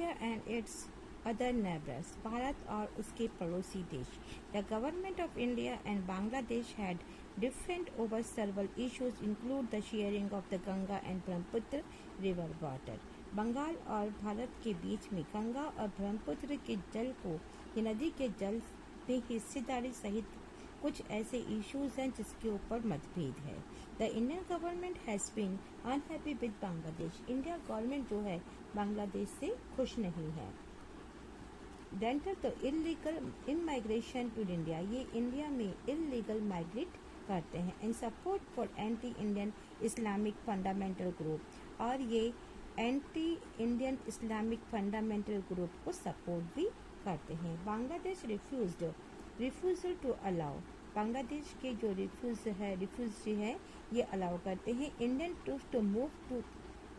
India and its other neighbors, Bharat और उसके पड़ोसी देश. The government of India and Bangladesh had different over several issues include the sharing of the Ganga and Brahmaputra river water. Bengal और भारत के बीच में गंगा और ब्रह्मपुत्र के जल को ये नदी के जल में हिस्सेदारी सहित कुछ ऐसे इश्यूज हैं जिसके ऊपर मतभेद है. The Indian government has been unhappy with Bangladesh. India government जो है बांग्लादेश से खुश नहीं है. डेंटल तो इलीगल इमाइग्रेशन टू इंडिया, ये इंडिया में इलीगल माइग्रेट करते हैं. In support for anti Indian Islamic fundamental group, और ये anti Indian Islamic fundamental group को सपोर्ट भी करते हैं. Bangladesh refusal to allow, Bangladesh के जो रिफ्यूजी है ये अलाउ करते हैं Indian troops to move to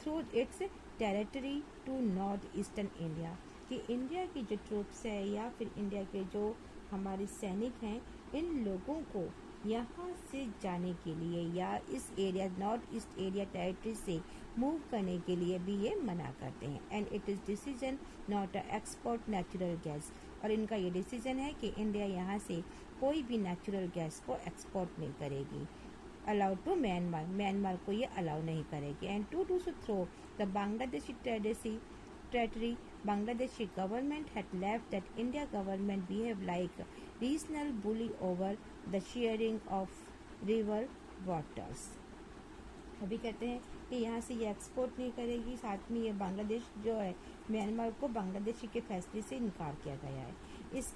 through its territory to north eastern India, कि इंडिया की जो ट्रूप्स है या फिर इंडिया के जो हमारे सैनिक हैं इन लोगों को यहाँ से जाने के लिए या इस area north east area territory से मूव करने के लिए भी ये मना करते हैं. And it is decision not a export natural gas, और इनका ये डिसीजन है कि इंडिया यहाँ से कोई भी नेचुरल गैस को एक्सपोर्ट नहीं करेगी. अलाउ टू म्यांमार को ये अलाउ नहीं करेगी. And to throw the Bangladeshi territory, Bangladeshi government had left that India government behave like regional bully over the sharing of river waters. अभी कहते हैं कि यहाँ से ये एक्सपोर्ट नहीं करेगी. साथ में ये बांग्लादेश जो है म्यांमार को बांग्लादेशी के फैसले से इनकार किया गया है. इस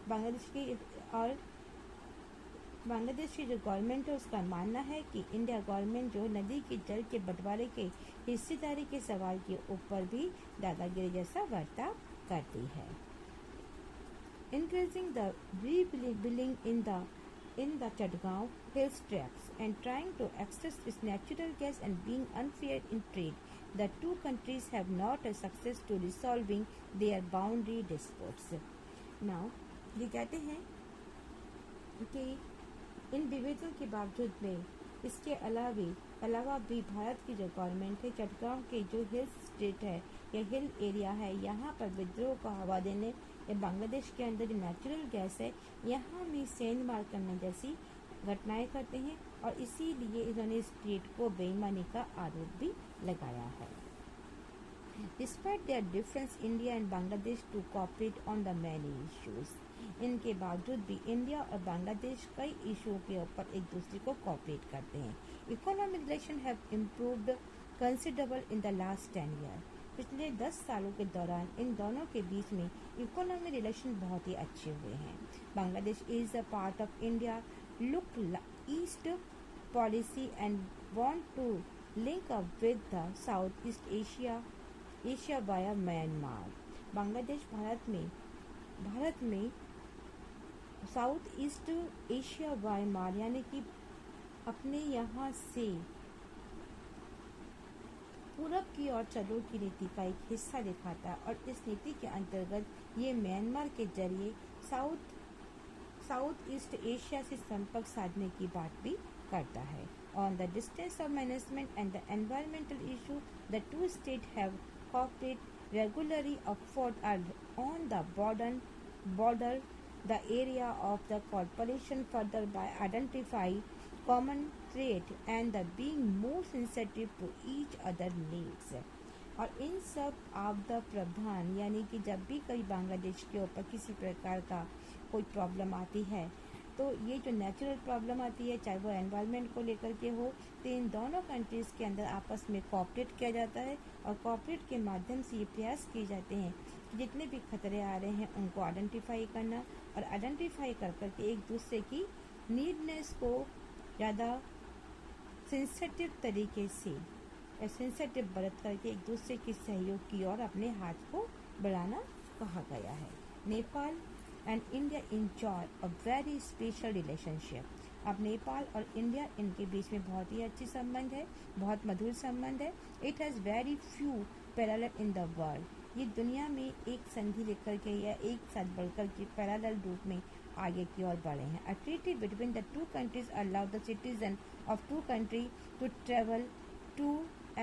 बांग्लादेश की और बांग्लादेश की जो गवर्नमेंट है उसका मानना है कि इंडिया गवर्नमेंट जो नदी के जल के बंटवारे के हिस्सेदारी के सवाल के ऊपर भी दादागिरी जैसा बर्ताव करती है. Increasing the rebuilding in the Chadgaon Hills tracts and trying to access its natural gas and being unfair in trade, the two countries have not a success to resolving their boundary disputes. Now, ये कहते हैं कि इन विभेदों के बावजूद में इसके अलावा भी भारत की जो गवर्नमेंट है चटगांव के जो हिल स्टेट है या हिल एरिया है यहाँ पर विद्रोह को हवा देने या बांग्लादेश के अंदर नेचुरल गैस है यहाँ में सेंध मार करने जैसी घटनाएं करते हैं और इसीलिए इन्होंने स्टेट को बेईमानी का आरोप भी लगाया है. Despite their difference, India and Bangladesh to cooperate on the many issues. इनके बावजूद भी इंडिया और बांग्लादेश कई इशुओं के ऊपर एक दूसरे को कोऑपरेट करते हैं. Economic relation have improved considerable in the last 10 year. पिछले 10 सालों के दौरान इन दोनों के बीच में इकोनॉमिक रिलेशन बहुत ही अच्छे हुए हैं. Bangladesh is a part of India look east policy and want to link up with the south east Asia via Myanmar. Bangladesh Bharat में साउथ ईस्ट एशिया म्यांमार यानी कि अपने यहाँ से पूरब की ओर चलो की नीति का एक हिस्सा दिखाता है और इस नीति के अंतर्गत ये म्यांमार के जरिए साउथ ईस्ट एशिया से संपर्क साधने की बात भी करता है. On the distance of management and the environmental issue, the two states have cooperated regularly effort on the border the area of the cooperation further by identifying common trait and the being more sensitive to each other needs. और इन सब आपदा प्रावधान यानी कि जब भी कहीं बांग्लादेश के ऊपर किसी प्रकार का कोई प्रॉब्लम आती है तो ये जो नेचुरल प्रॉब्लम आती है चाहे वो एनवायरनमेंट को लेकर के हो तो इन दोनों कंट्रीज़ के अंदर आपस में कोऑपरेट किया जाता है और कोऑपरेट के माध्यम से ये प्रयास किए जाते हैं कि जितने भी खतरे आ रहे हैं उनको आइडेंटिफाई करना और आइडेंटिफाई कर करके एक दूसरे की नीडनेस को ज़्यादा सेंसिटिव तरीके से या सेंसिटिव बरत करके एक दूसरे के सहयोग की ओर अपने हाथ को बढ़ाना कहा गया है. Nepal and India enjoy a very special relationship. अब नेपाल और इंडिया इनके बीच में बहुत ही अच्छी संबंध है, बहुत मधुर संबंध है. It has very few parallel in the world. ये दुनिया में एक संधि लेकर के या एक साथ बढ़कर के पैरेलल रूप में आगे की ओर बढ़े हैं. A treaty between the two countries allow the citizen of two country to travel to